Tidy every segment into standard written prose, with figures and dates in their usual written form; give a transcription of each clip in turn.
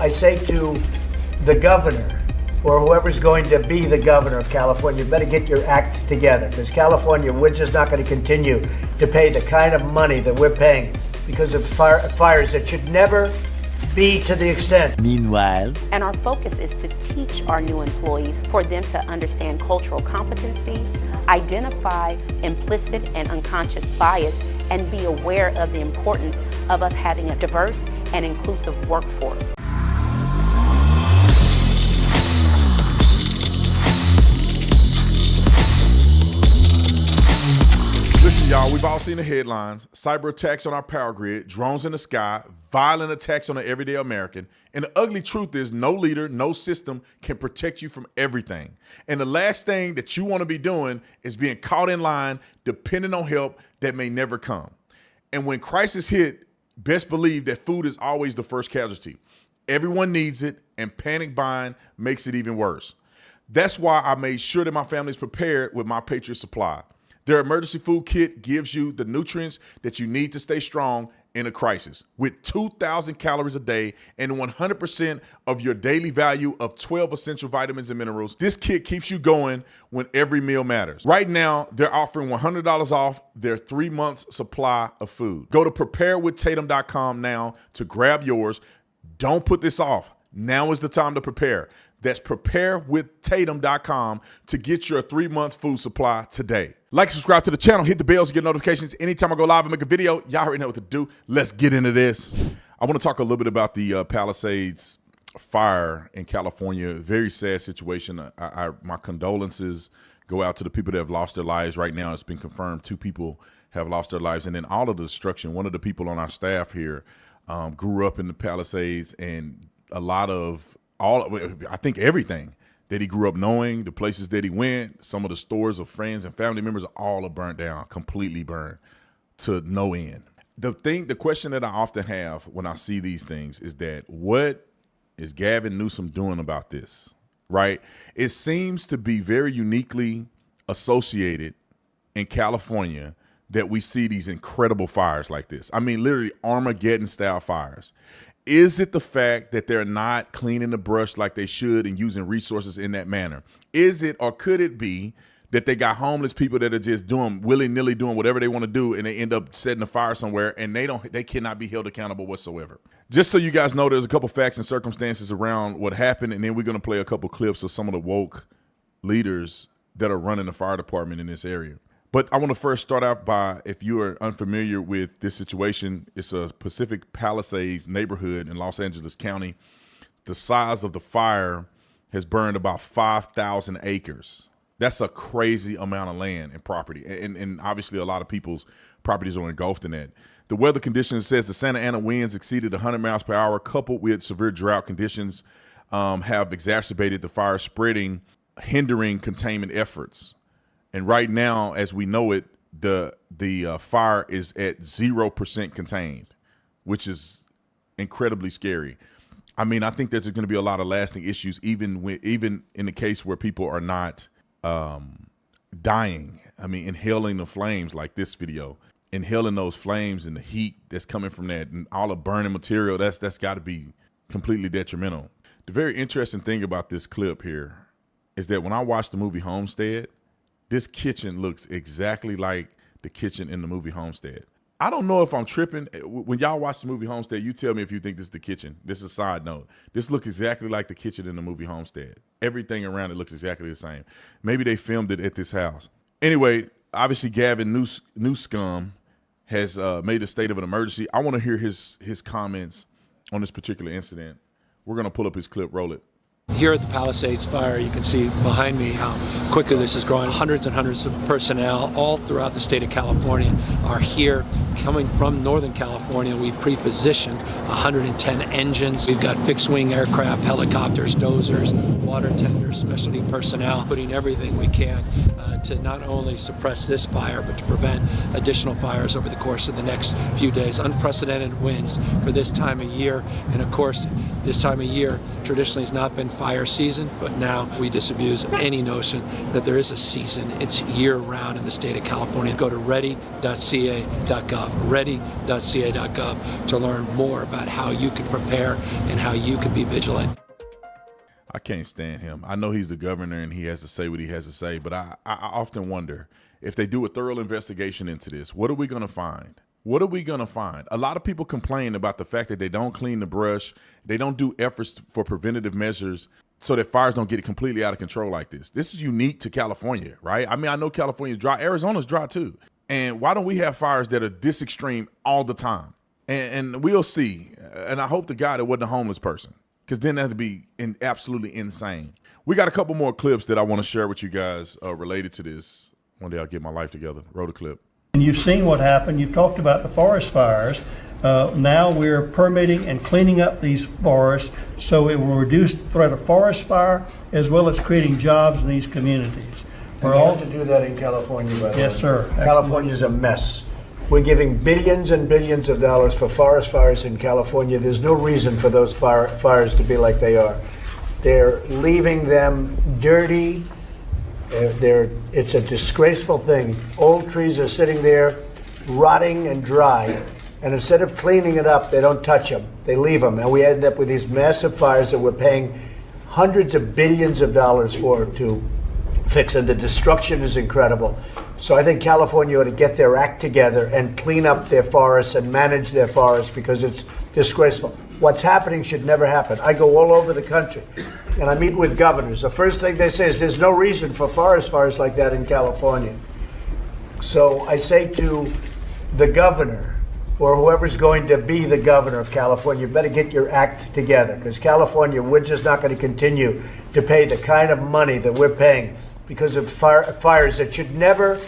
I say to the governor, or whoever's going to be the governor of California, you better get your act together. Because California, we're just not going to continue to pay the kind of money that we're paying because of fires that should never be to the extent. Meanwhile, and our focus is to teach our new employees for them to understand cultural competency, identify implicit and unconscious bias, and be aware of the importance of us having a diverse and inclusive workforce. Listen, y'all, we've all seen the headlines. Cyber attacks on our power grid, drones in the sky, violent attacks on the everyday American. And the ugly truth is no leader, no system can protect you from everything. And the last thing that you want to be doing is being caught in line, depending on help that may never come. And when crisis hit, best believe that food is always the first casualty. Everyone needs it, and panic buying makes it even worse. That's why I made sure that my family is prepared with my Patriot Supply. Their emergency food kit gives you the nutrients that you need to stay strong in a crisis. With 2,000 calories a day and 100% of your daily value of 12 essential vitamins and minerals, this kit keeps you going when every meal matters. Right now, they're offering $100 off their 3 months supply of food. Go to preparewithtatum.com now to grab yours. Don't put this off. Now is the time to prepare. That's preparewithtatum.com to get your 3 months food supply today. Like, subscribe to the channel, hit the bell to get notifications anytime I go live and make a video. Y'all already know what to do. Let's get into this. I want to talk a little bit about the Palisades fire in California. Very sad situation. My condolences go out to the people that have lost their lives. Right now, it's been confirmed 2 people have lost their lives. And then all of the destruction. One of the people on our staff here grew up in the Palisades, and a lot of I think everything that he grew up knowing, the places that he went, some of the stores of friends and family members, all are burnt down, completely burned to no end. The question that I often have when I see these things is that what is Gavin Newsom doing about this, right? It seems to be very uniquely associated in California that we see these incredible fires like this. I mean, literally Armageddon style fires. Is it the fact that they're not cleaning the brush like they should and using resources in that manner? Is it, or could it be that they got homeless people that are just doing willy-nilly doing whatever they want to do, and they end up setting a fire somewhere, and they cannot be held accountable whatsoever? Just so you guys know, there's a couple facts and circumstances around what happened, and then we're going to play a couple clips of some of the woke leaders that are running the fire department in this area. But I want to first start out by, if you are unfamiliar with this situation, it's a Pacific Palisades neighborhood in Los Angeles County. The size of the fire has burned about 5,000 acres. That's a crazy amount of land and property. And obviously a lot of people's properties are engulfed in that. The weather conditions says the Santa Ana winds exceeded 100 miles per hour, coupled with severe drought conditions have exacerbated the fire spreading, hindering containment efforts. And right now, as we know it, the fire is at 0% contained, which is incredibly scary. I mean, I think there's going to be a lot of lasting issues, even in the case where people are not dying. I mean, inhaling the flames like this video, inhaling those flames and the heat that's coming from that, and all the burning material. That's got to be completely detrimental. The very interesting thing about this clip here is that when I watched the movie Homestead, this kitchen looks exactly like the kitchen in the movie Homestead. I don't know if I'm tripping. When y'all watch the movie Homestead, you tell me if you think this is the kitchen. This is a side note. This looks exactly like the kitchen in the movie Homestead. Everything around it looks exactly the same. Maybe they filmed it at this house. Anyway, obviously Gavin Newsom has made a state of an emergency. I want to hear his comments on this particular incident. We're going to pull up his clip, roll it. Here at the Palisades fire, you can see behind me how quickly this is growing. Hundreds and hundreds of personnel all throughout the state of California are here. Coming from Northern California, we pre-positioned 110 engines. We've got fixed-wing aircraft, helicopters, dozers, water tenders, specialty personnel, putting everything we can to not only suppress this fire, but to prevent additional fires over the course of the next few days. Unprecedented winds for this time of year. And of course, this time of year traditionally has not been fire season, but now we disabuse any notion that there is a season. It's year-round in the state of California. Go to ready.ca.gov, ready.ca.gov to learn more about how you can prepare and how you can be vigilant. I can't stand him. I know he's the governor and he has to say what he has to say, but I often wonder if they do a thorough investigation into this, what are we going to find? What are we going to find? A lot of people complain about the fact that they don't clean the brush. They don't do efforts for preventative measures so that fires don't get completely out of control like this. This is unique to California, right? I mean, I know California's dry. Arizona's dry too. And why don't we have fires that are this extreme all the time? And we'll see. And I hope to God it wasn't a homeless person, because then that'd be absolutely insane. We got a couple more clips that I want to share with you guys related to this. One day I'll get my life together. Roll the clip. And you've seen what happened. You've talked about the forest fires. Now we're permitting and cleaning up these forests so it will reduce the threat of forest fire as well as creating jobs in these communities. We're all to do that in California, by the way. Yes, sir. California's a mess. We're giving billions and billions of dollars for forest fires in California. There's no reason for those fires to be like they are. They're leaving them dirty. It's a disgraceful thing. Old trees are sitting there rotting and dry, and instead of cleaning it up, they don't touch them. They leave them, and we end up with these massive fires that we're paying hundreds of billions of dollars for to fix, and the destruction is incredible. So I think California ought to get their act together and clean up their forests and manage their forests, because it's disgraceful. What's happening should never happen. I go all over the country and I meet with governors. The first thing they say is there's no reason for forest fires like that in California. So I say to the governor, or whoever's going to be the governor of California, you better get your act together, because California, we're just not going to continue to pay the kind of money that we're paying because of fires that should never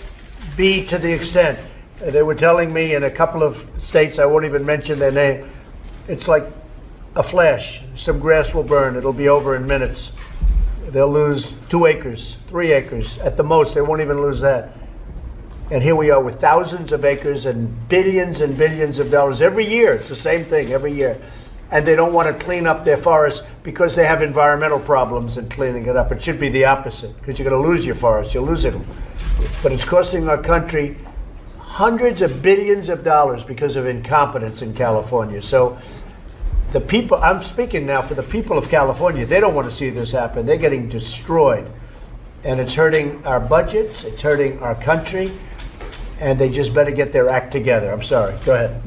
be to the extent. They were telling me in a couple of states, I won't even mention their name, it's like a flash. Some grass will burn. It'll be over in minutes. They'll lose 2 acres, 3 acres. At the most, they won't even lose that. And here we are with thousands of acres and billions of dollars every year. It's the same thing every year. And they don't want to clean up their forests because they have environmental problems in cleaning it up. It should be the opposite, because you're going to lose your forests. You're losing them. But it's costing our country hundreds of billions of dollars because of incompetence in California. So the people, I'm speaking now for the people of California, they don't want to see this happen. They're getting destroyed. And it's hurting our budgets, it's hurting our country, and they just better get their act together. I'm sorry. Go ahead.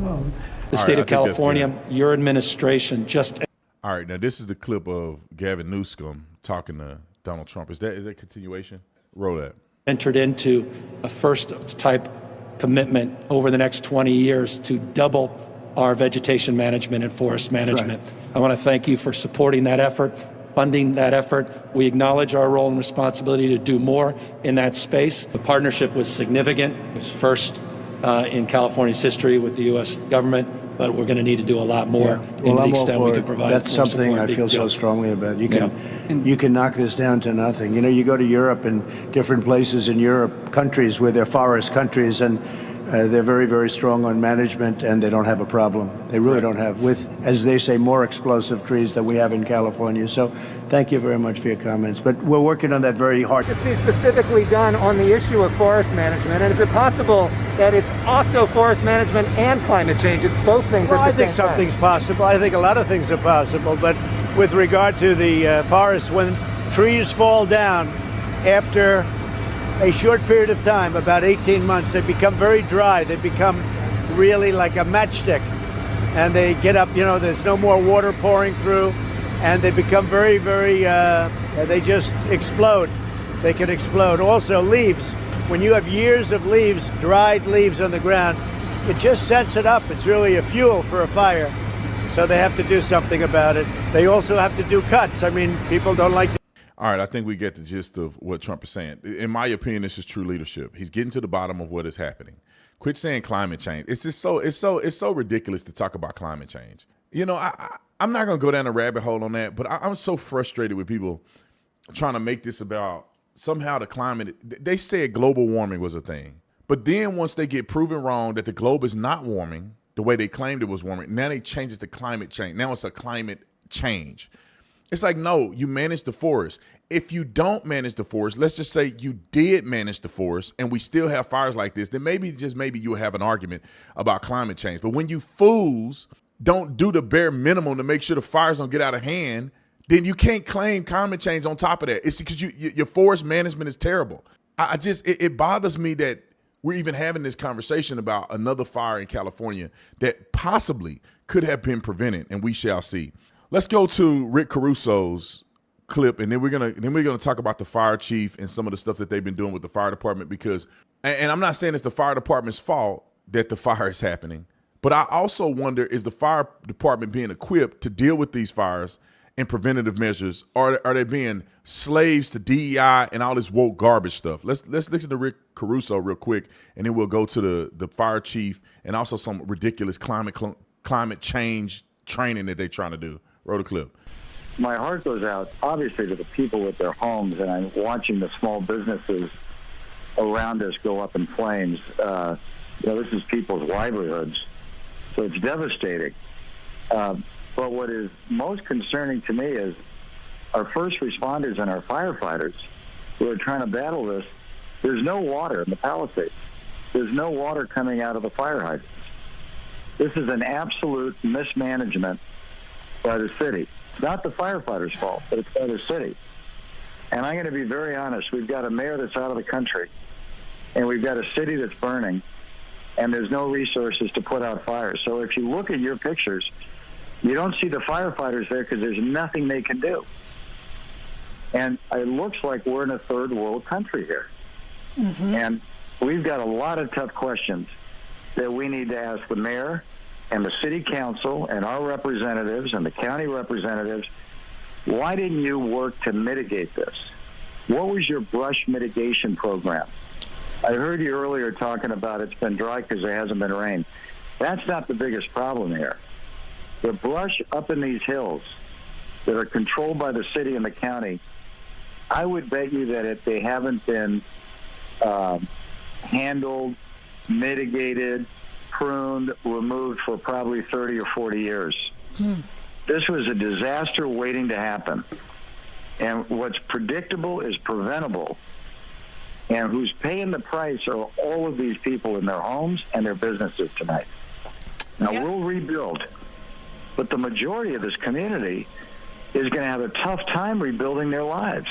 The state of California, your administration just... All right, now this is the clip of Gavin Newsom talking to Donald Trump. Is that continuation? Roll that. entered into a first-type commitment over the next 20 years to double our vegetation management and forest management. Right. I want to thank you for supporting that effort, funding that effort. We acknowledge our role and responsibility to do more in that space. The partnership was significant. It was first in California's history with the U.S. government, but we're going to need to do a lot more in the extent we can provide. That's something I feel so strongly about. You can knock this down to nothing. You know, you go to Europe and different places in Europe, countries where they're forest countries, and they're very, very strong on management, and they don't have a problem. They really don't have, with, as they say, more explosive trees than we have in California. So thank you very much for your comments. But we're working on that very hard. To see specifically done on the issue of forest management, and is it possible that it's also forest management and climate change? It's both things Well, at I the think same time. something's possible. I think a lot of things are possible. But with regard to the forests, when trees fall down after a short period of time, about 18 months, they become very dry. They become really like a matchstick. And they get up, you know, there's no more water pouring through. And they become very, very, they just explode. They can explode. Also, leaves. When you have years of leaves, dried leaves on the ground, it just sets it up. It's really a fuel for a fire. So they have to do something about it. They also have to do cuts. I mean, people don't like to. All right, I think we get the gist of what Trump is saying. In my opinion, this is true leadership. He's getting to the bottom of what is happening. Quit saying climate change. It's just so ridiculous to talk about climate change. You know, I'm not going to go down a rabbit hole on that, but I'm so frustrated with people trying to make this about somehow the climate. They said global warming was a thing, but then once they get proven wrong that the globe is not warming the way they claimed it was warming, now they change it to climate change. Now it's a climate change. It's like, no, you manage the forest. If you don't manage the forest, let's just say you did manage the forest and we still have fires like this, then maybe, just maybe, you'll have an argument about climate change. But when you fools don't do the bare minimum to make sure the fires don't get out of hand, then you can't claim climate change on top of that. It's because your forest management is terrible. It bothers me that we're even having this conversation about another fire in California that possibly could have been prevented, and we shall see. Let's go to Rick Caruso's clip, and then we're gonna talk about the fire chief and some of the stuff that they've been doing with the fire department, because, and I'm not saying it's the fire department's fault that the fire is happening, but I also wonder, is the fire department being equipped to deal with these fires and preventative measures, or are they being slaves to DEI and all this woke garbage stuff? Let's listen to Rick Caruso real quick, and then we'll go to the fire chief and also some ridiculous climate change training that they're trying to do. Roll the clip. My heart goes out, obviously, to the people with their homes, and I'm watching the small businesses around us go up in flames. This is people's livelihoods, so it's devastating. But what is most concerning to me is our first responders and our firefighters who are trying to battle this. There's no water in the Palisades. There's no water coming out of the fire hydrants. This is an absolute mismanagement by the city. It's not the firefighters' fault, but it's by the city. And I'm going to be very honest. We've got a mayor that's out of the country, and we've got a city that's burning, and there's no resources to put out fires. So if you look at your pictures, you don't see the firefighters there because there's nothing they can do. And it looks like we're in a third world country here. Mm-hmm. And we've got a lot of tough questions that we need to ask the mayor and the city council and our representatives and the county representatives. Why didn't you work to mitigate this? What was your brush mitigation program? I heard you earlier talking about it's been dry because there hasn't been rain. That's not the biggest problem here. The brush up in these hills that are controlled by the city and the county, I would bet you that if they haven't been handled, mitigated, pruned, removed for probably 30 or 40 years. This was a disaster waiting to happen. And what's predictable is preventable. And who's paying the price are all of these people in their homes and their businesses tonight. Now, we'll rebuild, but the majority of this community is going to have a tough time rebuilding their lives.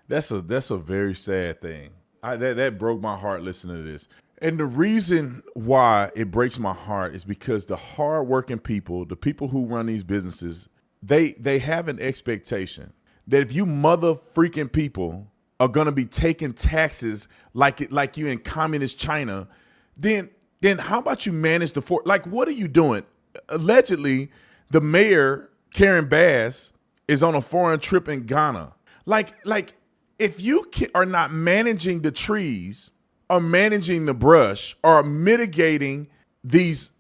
That's a very sad thing. That broke my heart listening to this. And the reason why it breaks my heart is because the hardworking people, the people who run these businesses, they have an expectation that if you mother freaking people are going to be taking taxes like you in communist China, then how about you manage the fort? Like, what are you doing? Allegedly, the mayor, Karen Bass, is on a foreign trip in Ghana. Like if you are not managing the trees or managing the brush or mitigating these,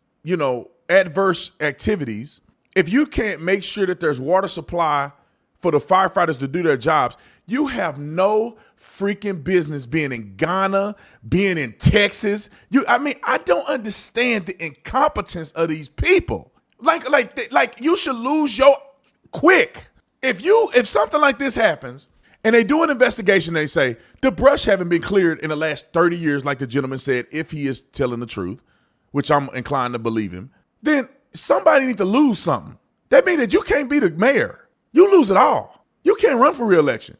adverse activities, if you can't make sure that there's water supply for the firefighters to do their jobs, you have no freaking business being in Ghana, being in Texas. I don't understand the incompetence of these people. Like you should lose your quick. If something like this happens and they do an investigation, they say the brush haven't been cleared in the last 30 years, like the gentleman said, if he is telling the truth, which I'm inclined to believe him, then somebody needs to lose something. That means that you can't be the mayor. You lose it all. You can't run for re-election.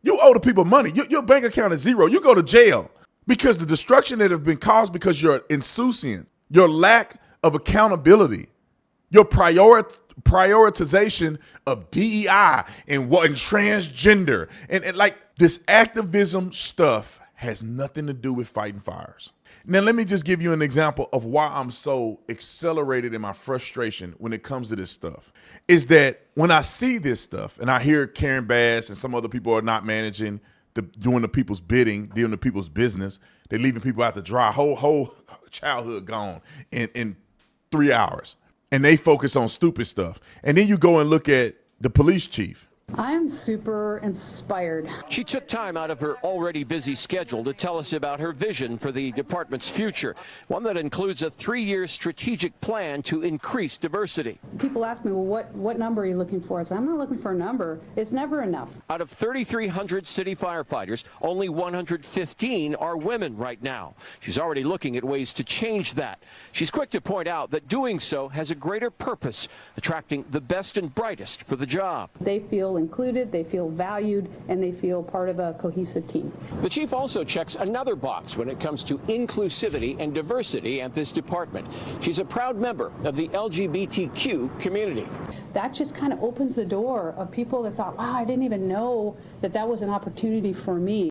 You owe the people money. Your bank account is zero. You go to jail because the destruction that have been caused because your insouciance, your lack of accountability, your prioritization of DEI and transgender and like this activism stuff has nothing to do with fighting fires. Now, let me just give you an example of why I'm so accelerated in my frustration when it comes to this stuff. Is that when I see this stuff and I hear Karen Bass and some other people are not managing, doing the people's bidding, doing the people's business, they're leaving people out to dry, whole childhood gone in 3 hours. And they focus on stupid stuff. And then you go and look at the police chief I am super inspired. She took time out of her already busy schedule to tell us about her vision for the department's future, one that includes a 3-year strategic plan to increase diversity. People ask me, well, what number are you looking for? I say, I'm not looking for a number. It's never enough. Out of 3,300 city firefighters, only 115 are women right now. She's already looking at ways to change that. She's quick to point out that doing so has a greater purpose, attracting the best and brightest for the job. They feel included, they feel valued, and they feel part of a cohesive team. The chief also checks another box when it comes to inclusivity and diversity at this department. She's a proud member of the LGBTQ community. That just kind of opens the door of people that thought, wow, I didn't even know that was an opportunity for me.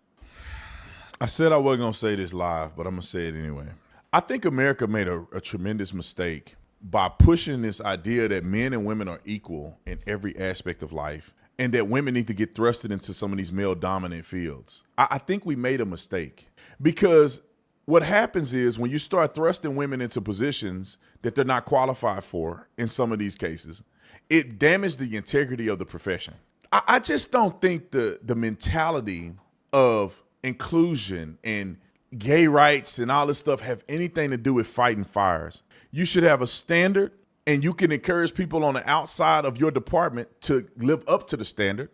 I said I wasn't going to say this live, but I'm going to say it anyway. I think America made a tremendous mistake by pushing this idea that men and women are equal in every aspect of life, and that women need to get thrusted into some of these male-dominant fields. I think we made a mistake, because what happens is when you start thrusting women into positions that they're not qualified for in some of these cases, it damages the integrity of the profession. I just don't think the mentality of inclusion and gay rights and all this stuff have anything to do with fighting fires. You should have a standard, and you can encourage people on the outside of your department to live up to the standard.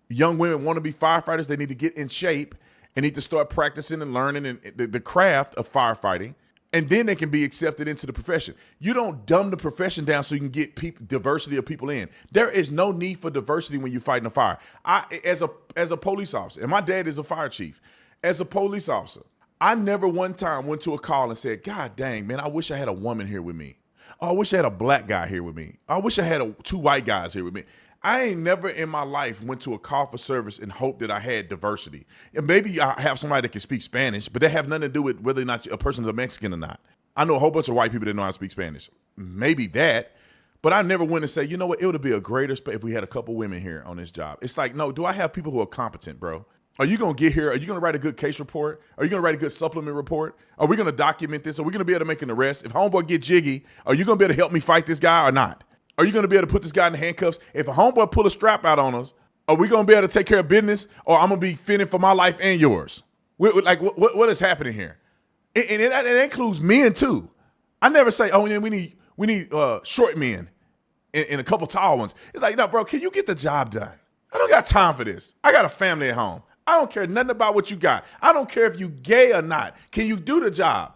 Young women want to be firefighters. They need to get in shape and need to start practicing and learning the craft of firefighting, and then they can be accepted into the profession. You don't dumb the profession down so you can get diversity of people in. There is no need for diversity when you're fighting a fire. As a police officer, and my dad is a fire chief, as a police officer, I never one time went to a call and said, God dang, man, I wish I had a woman here with me. Oh, I wish I had a black guy here with me. I wish I had 2 white guys here with me. I ain't never in my life went to a call for service and hoped that I had diversity. And maybe I have somebody that can speak Spanish, but that have nothing to do with whether or not a person is a Mexican or not. I know a whole bunch of white people that know how to speak Spanish. Maybe that. But I never went and say, you know what, it would be a greater space if we had a couple women here on this job. It's like, no, do I have people who are competent, bro? Are you going to get here? Are you going to write a good case report? Are you going to write a good supplement report? Are we going to document this? Are we going to be able to make an arrest? If homeboy get jiggy, are you going to be able to help me fight this guy or not? Are you going to be able to put this guy in the handcuffs? If a homeboy pull a strap out on us, are we going to be able to take care of business, or I'm going to be fending for my life and yours? Like, what is happening here? And it includes men too. I never say, oh, we need short men and a couple tall ones. It's like, no, bro, can you get the job done? I don't got time for this. I got a family at home. I don't care nothing about what you got. I don't care if you gay or not. Can you do the job?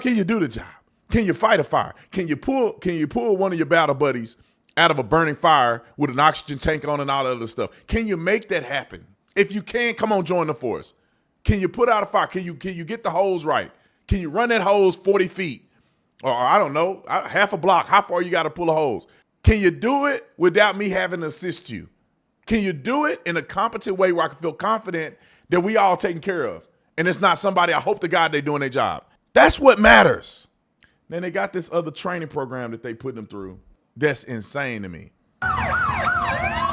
Can you do the job? Can you fight a fire? Can you pull one of your battle buddies out of a burning fire with an oxygen tank on and all that other stuff? Can you make that happen? If you can, come on, join the force. Can you put out a fire? Can you get the hose right? Can you run that hose 40 feet? Or I don't know, half a block? How far you got to pull a hose? Can you do it without me having to assist you? Can you do it in a competent way where I can feel confident that we all taken care of? And it's not somebody, I hope to God they're doing their job. That's what matters. Then they got this other training program that they put them through. That's insane to me.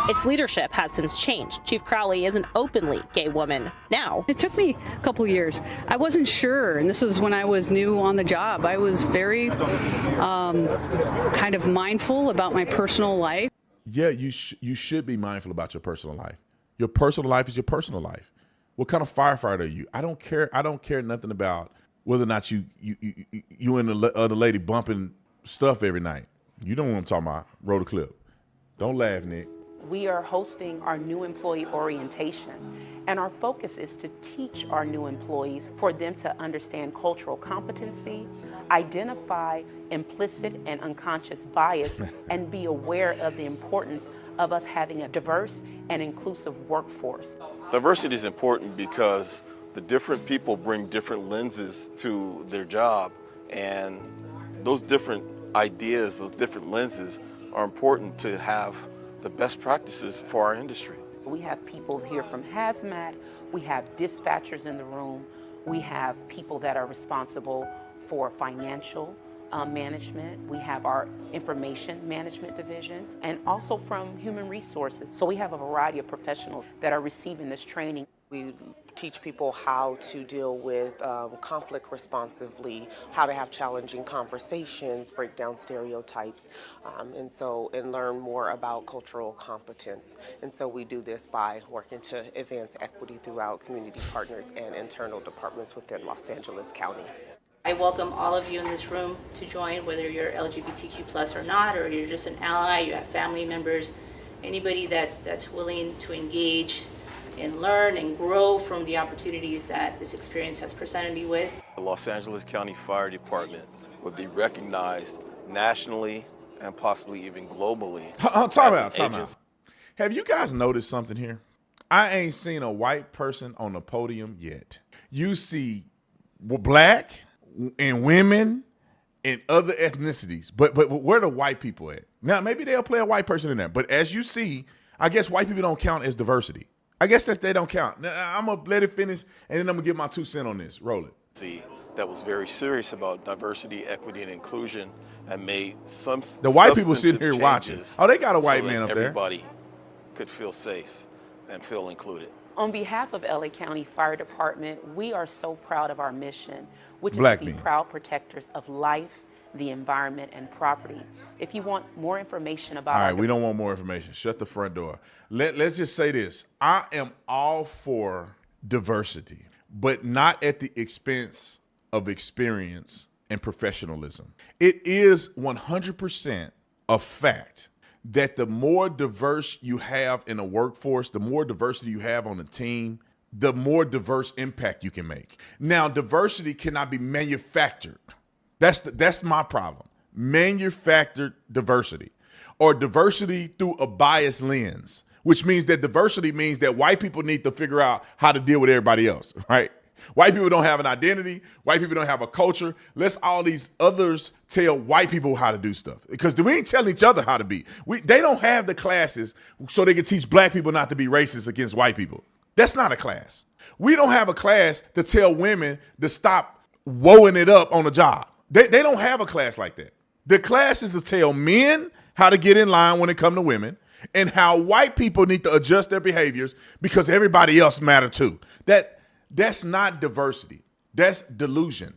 Its leadership has since changed. Chief Crowley is an openly gay woman now. It took me a couple years. I wasn't sure, and this was when I was new on the job. I was very kind of mindful about my personal life. Yeah, you should be mindful about your personal life. Your personal life is your personal life. What kind of firefighter are you? I don't care nothing about whether or not you and the other lady bumping stuff every night. You know what I'm talking about. Roll the clip. Don't laugh, Nick. We are hosting our new employee orientation, and our focus is to teach our new employees for them to understand cultural competency, identify implicit and unconscious bias, and be aware of the importance of us having a diverse and inclusive workforce. Diversity is important because the different people bring different lenses to their job, and those different ideas, those different lenses are important to have the best practices for our industry. We have people here from hazmat, we have dispatchers in the room, we have people that are responsible for financial management, we have our information management division, and also from human resources. So we have a variety of professionals that are receiving this training. We teach people how to deal with conflict responsively, how to have challenging conversations, break down stereotypes, and learn more about cultural competence. And so we do this by working to advance equity throughout community partners and internal departments within Los Angeles County. I welcome all of you in this room to join, whether you're LGBTQ+ or not, or you're just an ally, you have family members, anybody that's willing to engage and learn and grow from the opportunities that this experience has presented you with. The Los Angeles County Fire Department would be recognized nationally and possibly even globally. Time out. Have you guys noticed something here? I ain't seen a white person on the podium yet. You see black and women and other ethnicities, but where the white people at? Now, maybe they'll play a white person in there, but as you see, I guess white people don't count as diversity. I guess that they don't count. Now, I'm going to let it finish, and then I'm going to give my 2 cents on this. Roll it. See, that was very serious about diversity, equity, and inclusion, and made some the white people sitting here watching. Oh, they got a white man up there. Everybody could feel safe and feel included. On behalf of LA County Fire Department, we are so proud of our mission, which is Black to be men. proud protectors of life, the environment, and property. If you want more information about All right, we don't want more information. Shut the front door. Let's just say this. I am all for diversity, but not at the expense of experience and professionalism. It is 100% a fact that the more diverse you have in a workforce, the more diversity you have on a team, the more diverse impact you can make. Now, diversity cannot be manufactured. That's my problem. Manufactured diversity, or diversity through a biased lens, which means that diversity means that white people need to figure out how to deal with everybody else, right? White people don't have an identity. White people don't have a culture. Let's all these others tell white people how to do stuff, because we ain't telling each other how to be. They don't have the classes so they can teach black people not to be racist against white people. That's not a class. We don't have a class to tell women to stop woeing it up on the job. They don't have a class like that. The class is to tell men how to get in line when it comes to women, and how white people need to adjust their behaviors because everybody else matter too. That's not diversity. That's delusion.